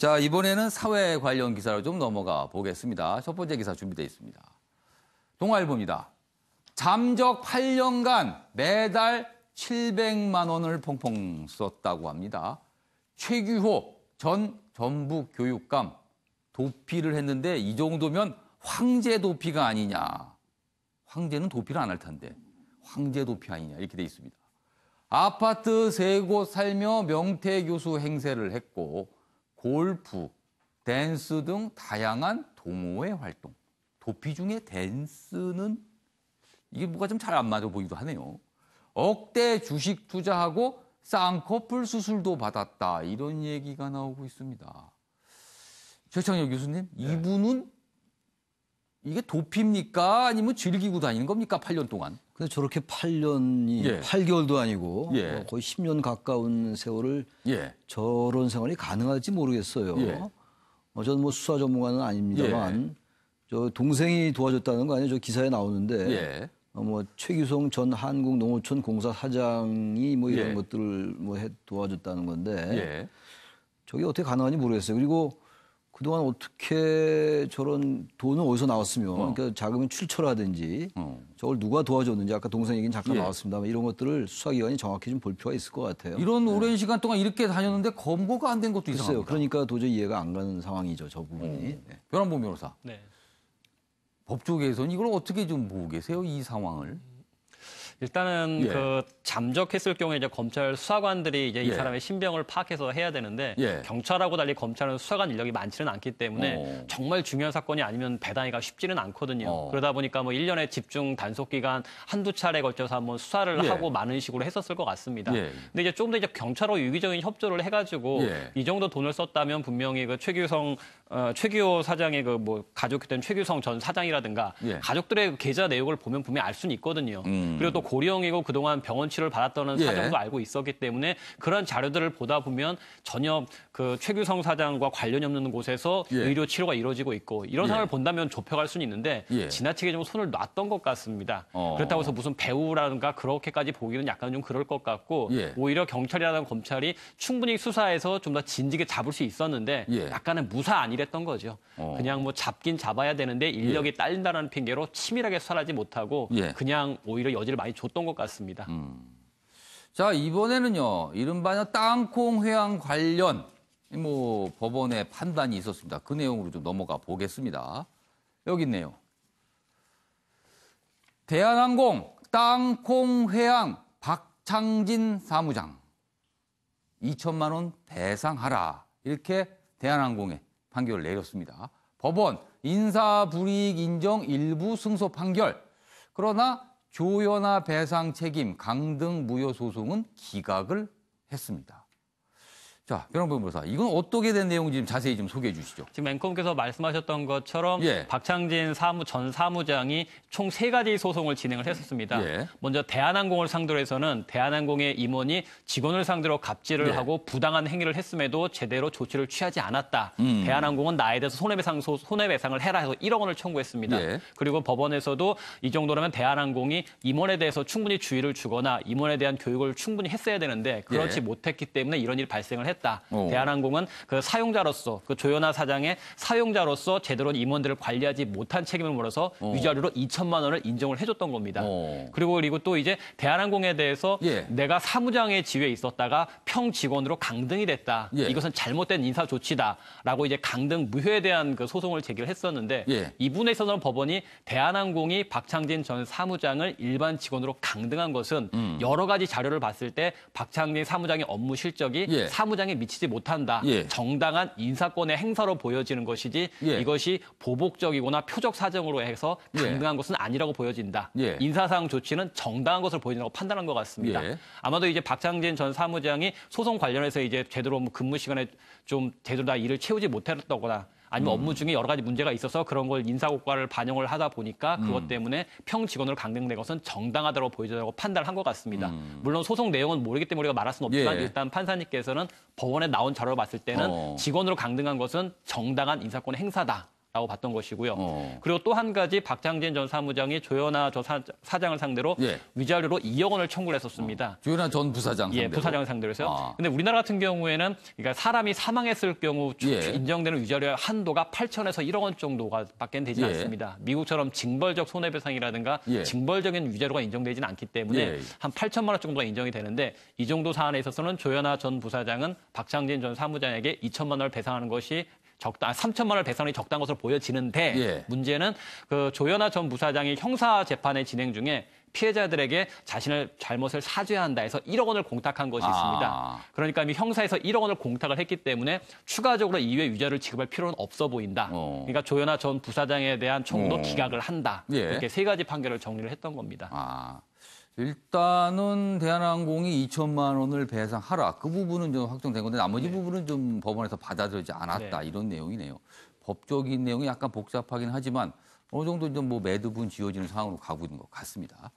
자, 이번에는 사회 관련 기사로 좀 넘어가 보겠습니다. 첫 번째 기사 준비되어 있습니다. 동아일보입니다. 잠적 8년간 매달 700만 원을 펑펑 썼다고 합니다. 최규호 전 전북교육감 도피를 했는데 이 정도면 황제 도피가 아니냐. 황제는 도피를 안 할 텐데 황제 도피 아니냐 이렇게 돼 있습니다. 아파트 3곳 살며 명퇴교수 행세를 했고 골프, 댄스 등 다양한 동호회 활동. 도피 중에 댄스는 이게 뭐가 좀 잘 안 맞아 보이기도 하네요. 억대 주식 투자하고 쌍꺼풀 수술도 받았다. 이런 얘기가 나오고 있습니다. 최창혁 교수님, 이분은 이게 도피입니까? 아니면 즐기고 다니는 겁니까? 8년 동안. 근데 저렇게 8년이 8개월도 아니고 거의 10년 가까운 세월을 저런 생활이 가능할지 모르겠어요. 저는 뭐 수사 전문가는 아닙니다만 저 동생이 도와줬다는 거 아니에요? 저 기사에 나오는데 뭐 최규성 전 한국농어촌 공사 사장이 뭐 이런 것들을 뭐 도와줬다는 건데 저게 어떻게 가능한지 모르겠어요. 그리고 그동안 어떻게 저런 돈은 어디서 나왔으면 그러니까 자금의 출처라든지 저걸 누가 도와줬는지 아까 동생 얘기는 잠깐 나왔습니다만 이런 것들을 수사기관이 정확히 좀 볼 필요가 있을 것 같아요. 이런 오랜 시간 동안 이렇게 다녔는데 검거가 안 된 것도 이상합니다. 그러니까 도저히 이해가 안 가는 상황이죠. 저 부분이. 변환봉 변호사. 법조계에서는 이걸 어떻게 좀 보고 계세요? 이 상황을. 일단은 그 잠적했을 경우에 이제 검찰 수사관들이 이제 이 사람의 신병을 파악해서 해야 되는데 경찰하고 달리 검찰은 수사관 인력이 많지는 않기 때문에 정말 중요한 사건이 아니면 배당하기가 쉽지는 않거든요. 그러다 보니까 뭐 1년에 집중 단속 기간 한두 차례 걸쳐서 한번 수사를 하고 많은 식으로 했었을 것 같습니다. 근데 이제 좀 더 이제 경찰하고 유기적인 협조를 해가지고 이 정도 돈을 썼다면 분명히 그 최규호 사장의 그 뭐 가족했던 최규성 전 사장이라든가 가족들의 계좌 내역을 보면 분명히 알 수는 있거든요. 그리고 또 고령이고 그동안 병원 치료를 받았다는 사정도 알고 있었기 때문에 그런 자료들을 보다 보면 전혀 그 최규성 사장과 관련이 없는 곳에서 의료 치료가 이루어지고 있고 이런 상황을 본다면 좁혀갈 수는 있는데 지나치게 좀 손을 놨던 것 같습니다. 그렇다고 해서 무슨 배우라든가 그렇게까지 보기는 약간 좀 그럴 것 같고 오히려 경찰이라든가 검찰이 충분히 수사해서 좀 더 진지하게 잡을 수 있었는데 약간은 무사 아니랬던 거죠. 그냥 뭐 잡긴 잡아야 되는데 인력이 딸린다는 핑계로 치밀하게 수사하지 못하고 그냥 오히려 여지를 많이 줬던 것 같습니다. 자, 이번에는요, 이른바 땅콩 회항 관련 뭐 법원의 판단이 있었습니다. 그 내용으로 좀 넘어가 보겠습니다. 여기 있네요. 대한항공 땅콩 회항 박창진 사무장 2천만 원 배상하라. 이렇게 대한항공에 판결을 내렸습니다. 법원 인사불이익 인정 일부 승소 판결. 그러나 조연화 배상 책임 강등 무효 소송은 기각을 했습니다. 자, 변환봉 변호사, 이건 어떻게 된 내용인지 좀 자세히 좀 소개해 주시죠. 지금 앵커께서 말씀하셨던 것처럼 박창진 전 사무장이 총 3가지 소송을 진행을 했었습니다. 먼저 대한항공을 상대로 해서는 대한항공의 임원이 직원을 상대로 갑질을 하고 부당한 행위를 했음에도 제대로 조치를 취하지 않았다. 대한항공은 나에 대해서 손해배상을 해라 해서 1억 원을 청구했습니다. 그리고 법원에서도 이 정도라면 대한항공이 임원에 대해서 충분히 주의를 주거나 임원에 대한 교육을 충분히 했어야 되는데 그렇지 못했기 때문에 이런 일이 발생을 했다. 대한항공은 그 사용자로서 그 조연화 사장의 사용자로서 제대로 임원들을 관리하지 못한 책임을 물어서 위자료로 2천만 원을 인정을 해줬던 겁니다. 그리고 또 이제 대한항공에 대해서 내가 사무장의 지위에 있었다가 평 직원으로 강등이 됐다. 이것은 잘못된 인사 조치다라고 이제 강등 무효에 대한 그 소송을 제기를 했었는데 이 부분에 있어서는 법원이 대한항공이 박창진 전 사무장을 일반 직원으로 강등한 것은 여러 가지 자료를 봤을 때 박창진 사무장의 업무 실적이 사무장에 미치지 못한다. 정당한 인사권의 행사로 보여지는 것이지 이것이 보복적이거나 표적 사정으로 해서 강등한 것은 아니라고 보여진다. 인사상 조치는 정당한 것을 보여준다고 판단한 것 같습니다. 아마도 이제 박창진 전 사무장이 소송 관련해서 이제 제대로 근무 시간에 좀 제대로 다 일을 채우지 못했다거나 아니면 업무 중에 여러 가지 문제가 있어서 그런 걸 인사고과를 반영을 하다 보니까 그것 때문에 평 직원으로 강등된 것은 정당하다고 보여진다고 판단을 한 것 같습니다. 물론 소송 내용은 모르기 때문에 우리가 말할 수는 없지만 일단 판사님께서는 법원에 나온 자료를 봤을 때는 직원으로 강등한 것은 정당한 인사권의 행사다. 라고 봤던 것이고요. 그리고 또 한 가지 박창진 전 사무장이 조현아 전 사장을 상대로 위자료로 2억 원을 청구를 했었습니다. 조현아 전 부사장 상대로. 예, 부사장을 상대로 해서요. 근데 우리나라 같은 경우에는 그러니까 사람이 사망했을 경우 인정되는 위자료의 한도가 8천에서 1억 원 정도가 밖에 되지 않습니다. 미국처럼 징벌적 손해배상이라든가 징벌적인 위자료가 인정되지는 않기 때문에 한 8천만 원 정도가 인정이 되는데 이 정도 사안에 있어서는 조현아 전 부사장은 박창진 전 사무장에게 2천만 원을 배상하는 것이 3천만 원을 배상이 적당한 것으로 보여지는데 문제는 그 조현아 전 부사장이 형사 재판의 진행 중에 피해자들에게 자신을 잘못을 사죄해야 한다 해서 1억 원을 공탁한 것이 있습니다. 그러니까 이미 형사에서 1억 원을 공탁을 했기 때문에 추가적으로 이후에 위자료를 지급할 필요는 없어 보인다. 그러니까 조현아 전 부사장에 대한 청구도 기각을 한다. 이렇게 세 가지 판결을 정리를 했던 겁니다. 일단은 대한항공이 2천만 원을 배상하라. 그 부분은 좀 확정된 건데 나머지 부분은 좀 법원에서 받아들이지 않았다. 이런 내용이네요. 법적인 내용이 약간 복잡하긴 하지만 어느 정도 좀 뭐 매듭은 지어지는 상황으로 가고 있는 것 같습니다.